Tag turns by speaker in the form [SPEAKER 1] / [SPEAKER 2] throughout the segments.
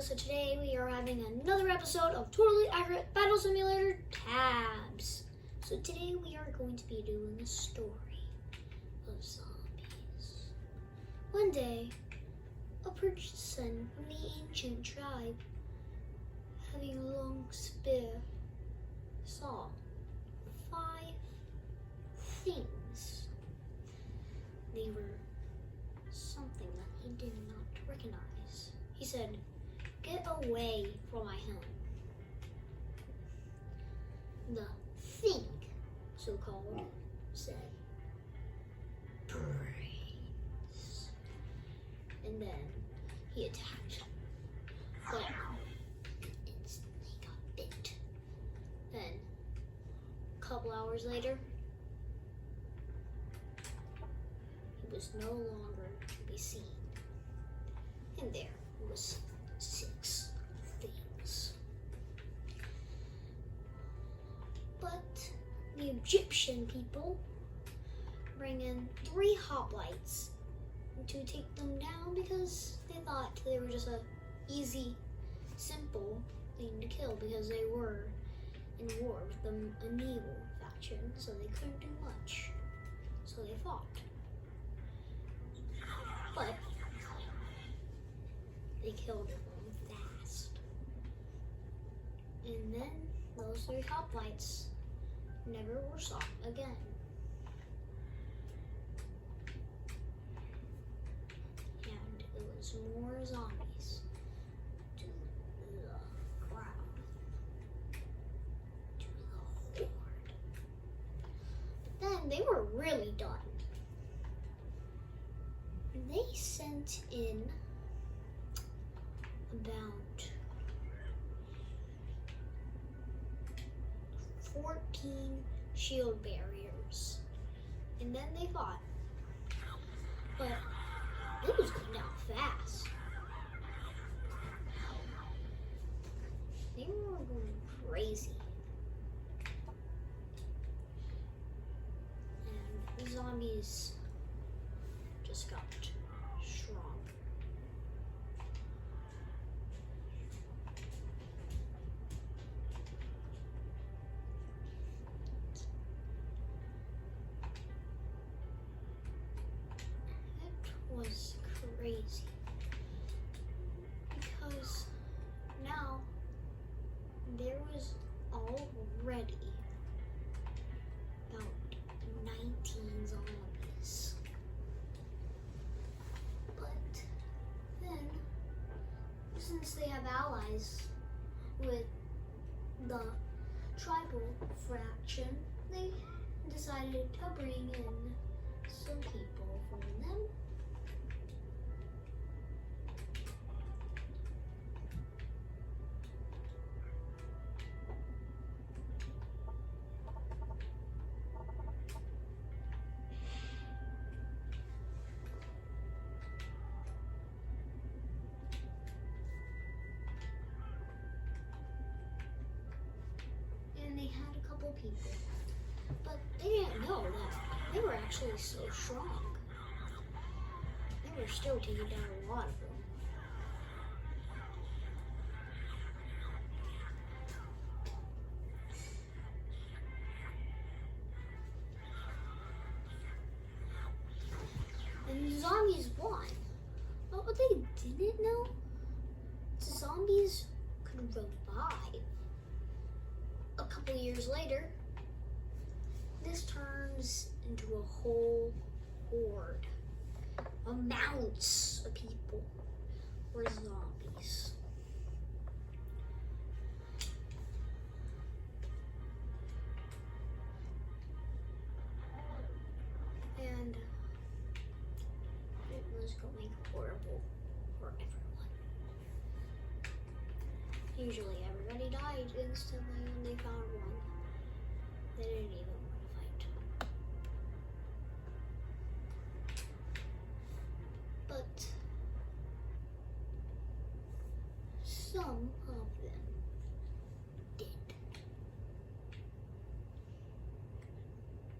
[SPEAKER 1] So today we are having another episode of Totally Accurate Battle Simulator Tabs. So today we are going to be doing a story of zombies. One day, a person from the ancient tribe, having a long spear, saw 5 things. They were something that he did not recognize. He said, "Get away from my home." The thing, so-called, said, "Brains." And then he attacked. But instantly got bit. Then, a couple hours later, he was no longer to be seen. And there was 6 things. But the Egyptian people bring in 3 hoplites to take them down because they thought they were just a easy, simple thing to kill because they were in war with a naval faction, so they couldn't do much. So they fought. But they killed them fast. And then those 3 hoplites never were sought again. And it was more zombies to the crowd, to the horde. But then they were really done. They sent in about 14 shield barriers. And then they fought. But it was going down fast. They were going crazy. And the zombies just got strong. It was crazy because now there was already about 19 zombies. But then, since they have allies with the tribal faction, they decided to bring in some people from them. And they had a couple people, but they didn't know that they were actually so strong. They were still taking down a lot of them. And the zombies won. But what they didn't know, the zombies could revive. A couple years later, this turns into a whole horde. Amounts of people were zombies. And it was going horrible for everyone. Usually everybody died instantly when they found one. They didn't even want to fight. But some of them did.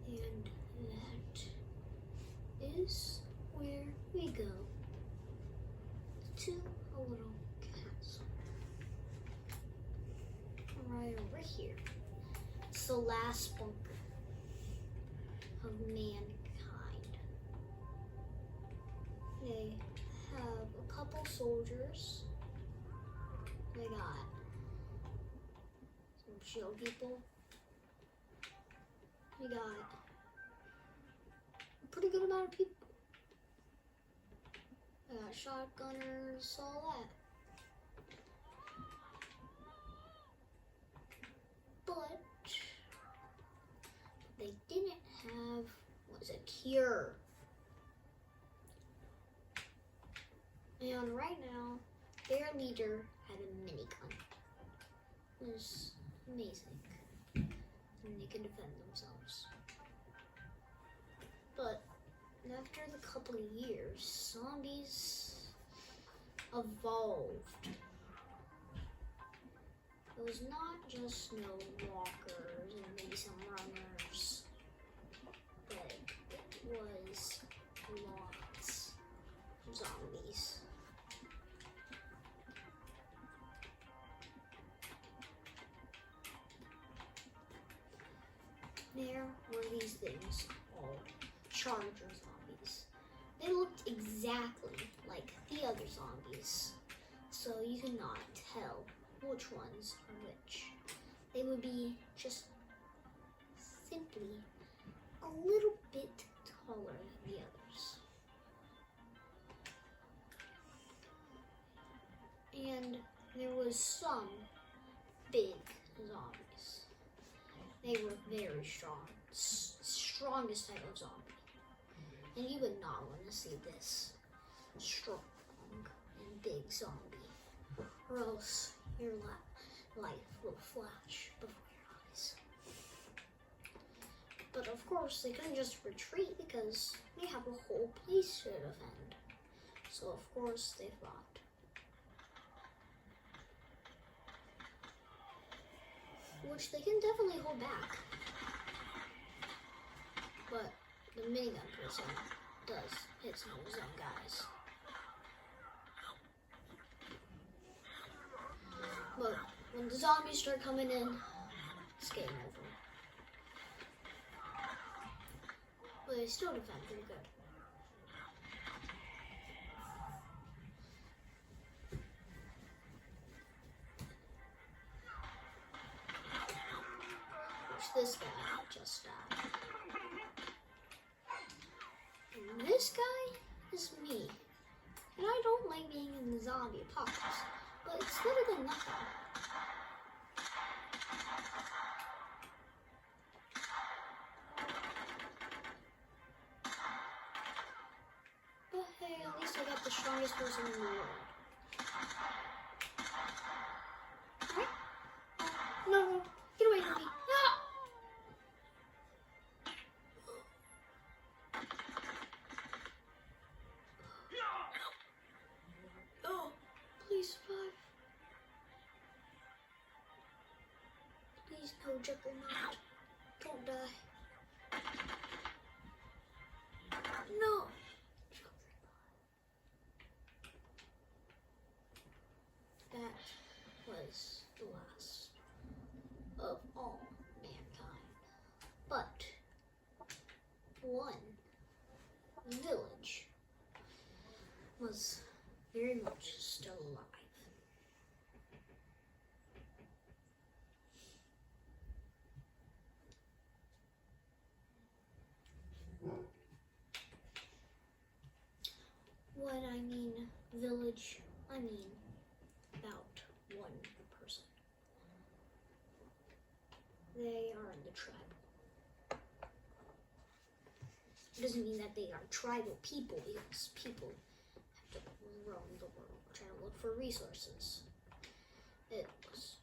[SPEAKER 1] And that is where we go to a little castle. right over here. It's the last bunker of mankind. They have a couple soldiers. They got some shield people. We got a pretty good amount of people. I got shotgunners, all that. But they didn't have, what was it, cure. And right now, their leader had a minigun. It was amazing. And they could defend themselves. But after the couple of years, zombies evolved. It was not just snow walkers and maybe some runners, but it was lots of zombies. There were these things called charger zombies. They looked exactly like the other zombies, so you could not tell which ones are which. They would be just simply a little bit taller than the others. And there was some big zombies. They were very strong, strongest type of zombie. And you would not want to see this strong and big zombie, or else your life will flash before your eyes. But of course, they couldn't just retreat because they have a whole place to defend. So of course, they fought. Which they can definitely hold back. But the minigun person does hit some of his own guys. But when the zombies start coming in, it's game over. But they still defend pretty good. This guy just died. And this guy is me. And I don't like being in the zombie apocalypse, but it's better than nothing. But hey, at least I got the strongest person in the world. Right? No, get away from me. Survive. Please, no, Juggernaut. Don't die. No. That was the last of all mankind. But one village was very much still alive. When I mean village, I mean about one person. They are in the tribe. It doesn't mean that they are tribal people, because people have to roam the world, trying to look for resources. It was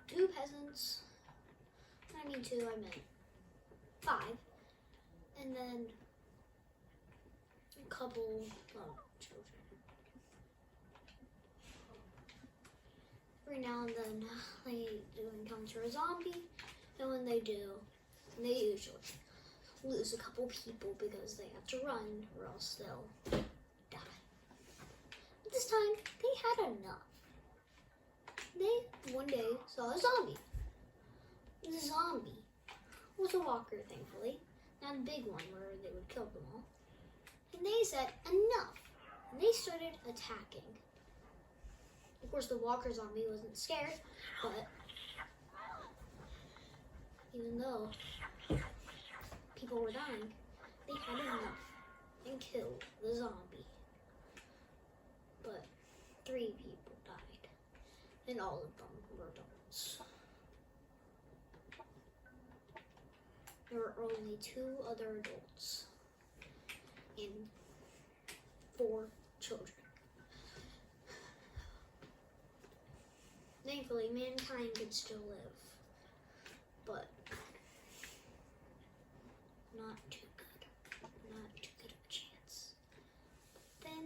[SPEAKER 1] 2 peasants. When I mean 2, I meant 5. And then a couple children. Every now and then they do encounter a zombie, and when they do, they usually lose a couple people because they have to run or else they'll die. But this time, they had enough. They one day saw a zombie, the zombie was a walker, thankfully, not a big one where they would kill them all. And they said, enough. And they started attacking. Of course, the walker zombie wasn't scared, but even though people were dying, they had enough and killed the zombie. But 3 people died, and all of them were adults. There were only 2 other adults and 4 children. Thankfully, mankind could still live, but not too good. Not too good of a chance. But then,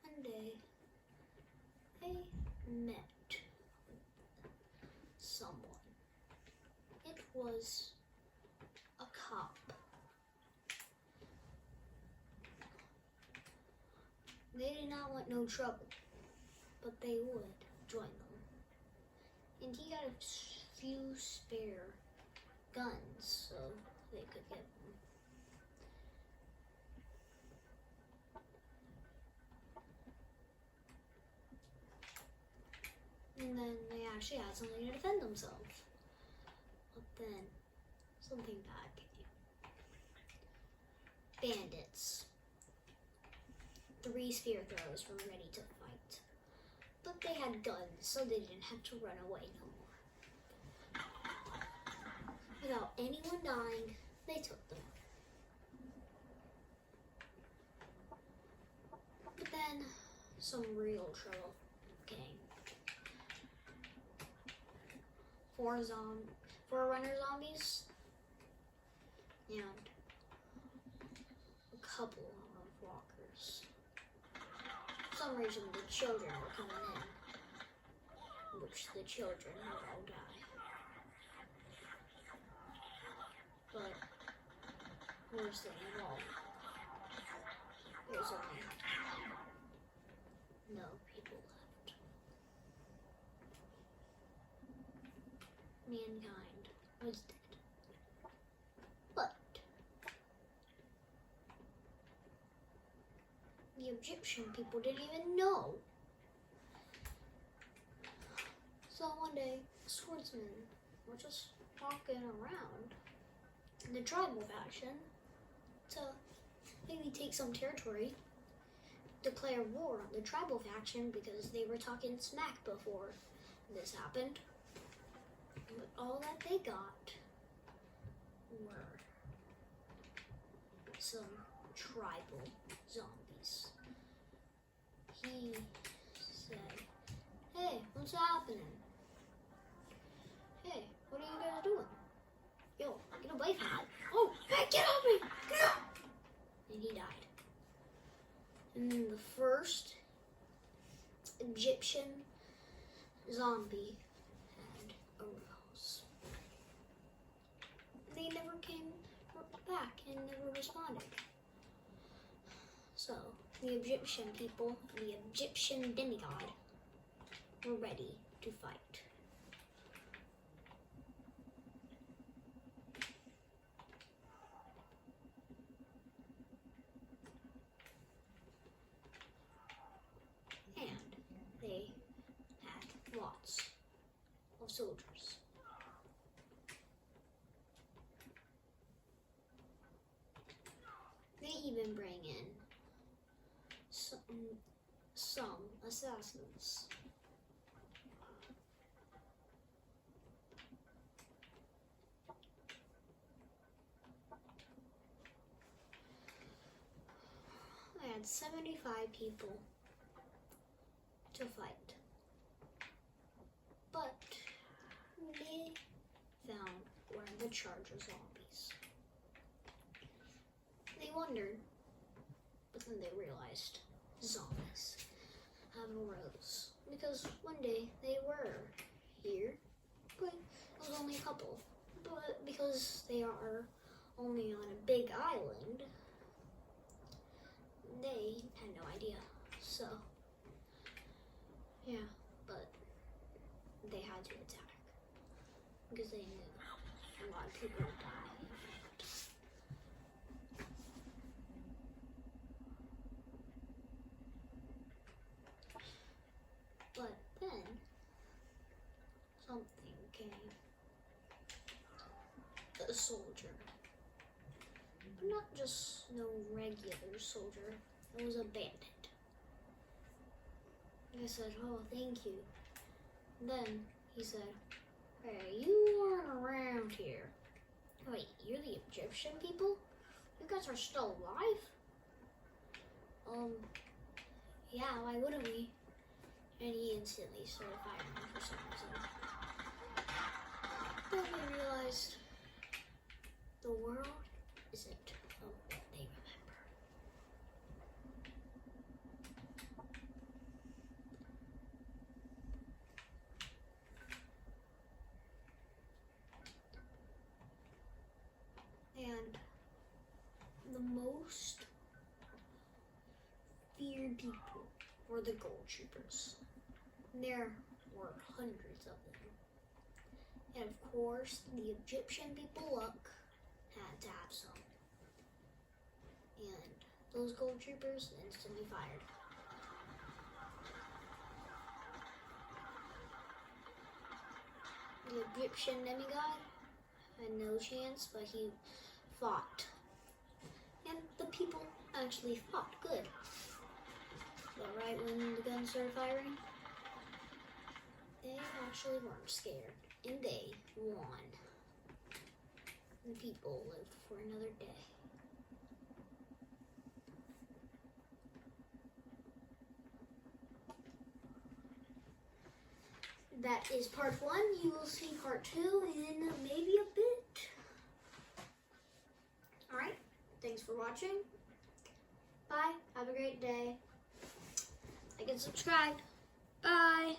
[SPEAKER 1] one day, I met someone. It was a cop. They did not want no trouble, but they would join them. And he got a few spare guns so they could get them. And then they actually had something to defend themselves. But then something bad came. Bandits. 3 spear throwers were ready to fight. But they had guns, so they didn't have to run away no more. Without anyone dying, they took them. But then some real trouble came. 4 runner zombies and a couple of walkers. For some reason, the children were coming in, which the children would all die. But worst thing of all, there's only no people left. Mankind was dead. But the Egyptian people didn't even know. So one day, swordsmen were just walking around in the tribal faction to maybe take some territory, declare war on the tribal faction because they were talking smack before this happened. But all that they got were some tribal zombies. He said, "Hey, what's happening? Hey, what are you guys doing? Yo, get away from me. Oh, hey, get off me! Get off!" And he died. And then the first Egyptian zombie had arose. They never came back and never responded. So, the Egyptian people, the Egyptian demigod, were ready to fight. And they had lots of soldiers. They even bring in some assassins. I had 75 people to fight. But they found one of the Charger zombies. They wondered, but then they realized zombies have arose. Because one day they were here, but it was only a couple. But because they are only on a big island, they had no idea. So, yeah, but they had to attack because they knew a lot of people die. But then something came. A soldier. But not just no regular soldier. It was a bandit. I said, oh, thank you. Then he said, hey, you aren't around here. Wait, you're the Egyptian people? You guys are still alive? Yeah, why wouldn't we? And he instantly started firing for some reason. Then we realized the world isn't what they remember. And the most feared people were the gold troopers. There were hundreds of them. And of course, the Egyptian people luck had to have some. And those gold troopers instantly fired. The Egyptian demigod had no chance, but he fought. And the people actually fought good. But right when the guns started firing, they actually weren't scared. And they won. The people lived for another day. That is part 1. You will see part 2 in maybe a bit. Alright, thanks for watching. Bye, have a great day. Like and subscribe. Bye.